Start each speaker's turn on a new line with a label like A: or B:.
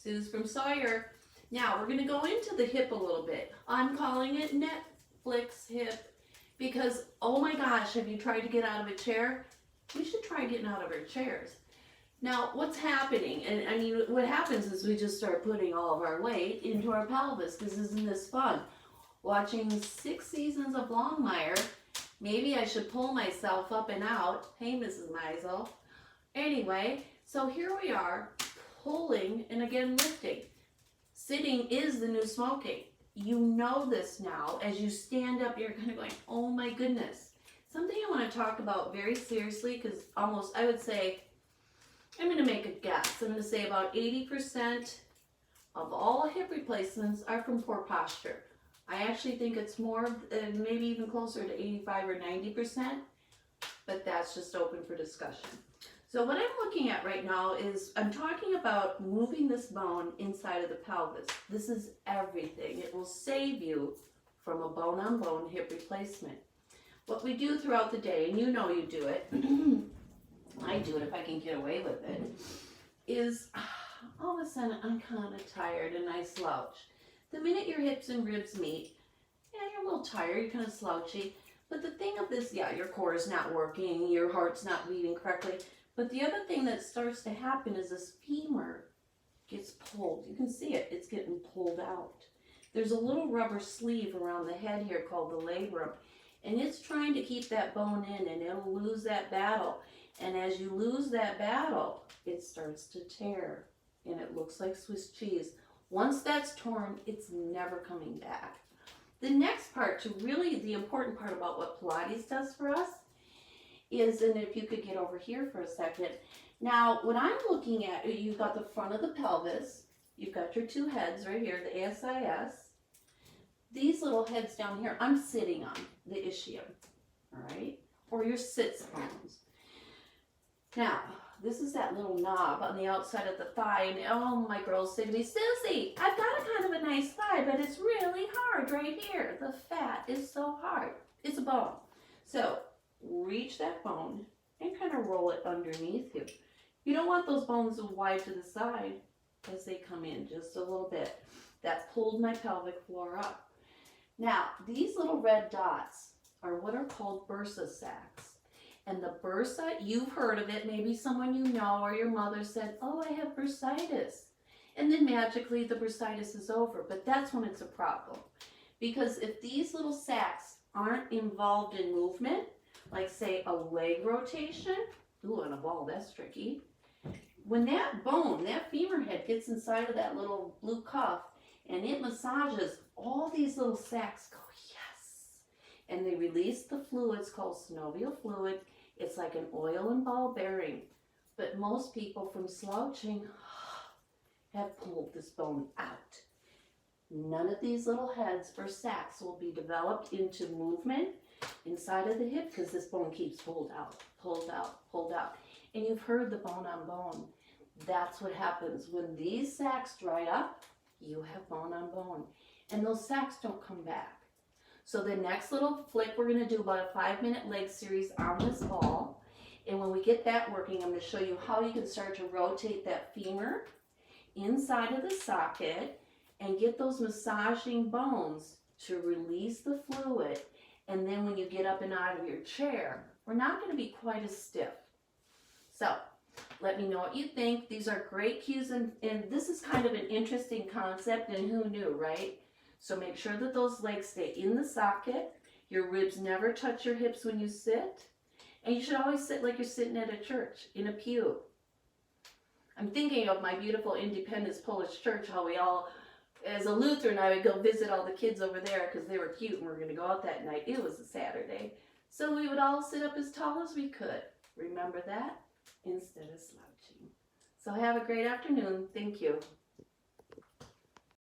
A: Suze from Sawyer. Now, we're going to go into the hip a little bit. I'm calling it Netflix hip because, oh my gosh, have you tried to get out of a chair? We should try getting out of our chairs. Now, what's happening? And I mean, what happens is we just start putting all of our weight into our pelvis because isn't this fun? Watching 6 seasons of Longmire, maybe I should pull myself up and out. Hey, Mrs. Meisel. Anyway, so here we are, pulling and again lifting. Sitting is the new smoking. You know this now. As you stand up, you're kind of going, oh my goodness. Something I want to talk about very seriously because almost, I would say, I'm going to make a guess. I'm going to say about 80% of all hip replacements are from poor posture. I actually think it's more, maybe even closer to 85 or 90%, but that's just open for discussion. So what I'm looking at right now is I'm talking about moving this bone inside of the pelvis. This is everything. It will save you from a bone-on-bone hip replacement. What we do throughout the day, and you know you do it, I do it if I can get away with it, is all of a sudden I'm kind of tired and I slouch. The minute your hips and ribs meet, yeah, you're a little tired, you're kind of slouchy. But the thing of this, yeah, your core is not working, your heart's not beating correctly. But the other thing that starts to happen is this femur gets pulled. You can see it, it's getting pulled out. There's a little rubber sleeve around the head here called the labrum. And it's trying to keep that bone in and it'll lose that battle. And as you lose that battle, it starts to tear. And it looks like Swiss cheese. Once that's torn, it's never coming back. The next part, to really the important part about what Pilates does for us, is, and if you could get over here for a second. Now, what I'm looking at, you've got the front of the pelvis, you've got your 2 heads right here, the ASIS. These little heads down here, I'm sitting on the ischium, all right? Or your sits bones. Now, this is that little knob on the outside of the thigh, and oh, my girls say to me, Susie, I've got a kind of a nice thigh, but it's really hard right here. The fat is so hard. It's a bone. So, reach that bone and kind of roll it underneath you. You don't want those bones wide to the side as they come in just a little bit. That pulled my pelvic floor up. Now, these little red dots are what are called bursa sacs. And the bursa, you've heard of it, maybe someone you know or your mother said, oh, I have bursitis. And then magically the bursitis is over, but that's when it's a problem. Because if these little sacs aren't involved in movement, like say a leg rotation, ooh, on a ball, that's tricky. When that bone, that femur head gets inside of that little blue cuff and it massages, all these little sacs go, yes. And they release the fluids called synovial fluid. It's like an oil and ball bearing. But most people from slouching have pulled this bone out. None of these little heads or sacs will be developed into movement inside of the hip because this bone keeps pulled out, pulled out, pulled out. And you've heard the bone on bone. That's what happens. When these sacs dry up, you have bone on bone. And those sacs don't come back. So the next little flick, we're going to do about a 5-minute leg series on this ball. And when we get that working, I'm going to show you how you can start to rotate that femur inside of the socket and get those massaging bones to release the fluid. And then when you get up and out of your chair, we're not going to be quite as stiff. So let me know what you think. These are great cues, and this is kind of an interesting concept, and who knew, right? So make sure that those legs stay in the socket. Your ribs never touch your hips when you sit. And you should always sit like you're sitting at a church, in a pew. I'm thinking of my beautiful Independence Polish church, how we all, as a Lutheran, I would go visit all the kids over there because they were cute and we were going to go out that night. It was a Saturday. So we would all sit up as tall as we could. Remember that? Instead of slouching. So have a great afternoon. Thank you.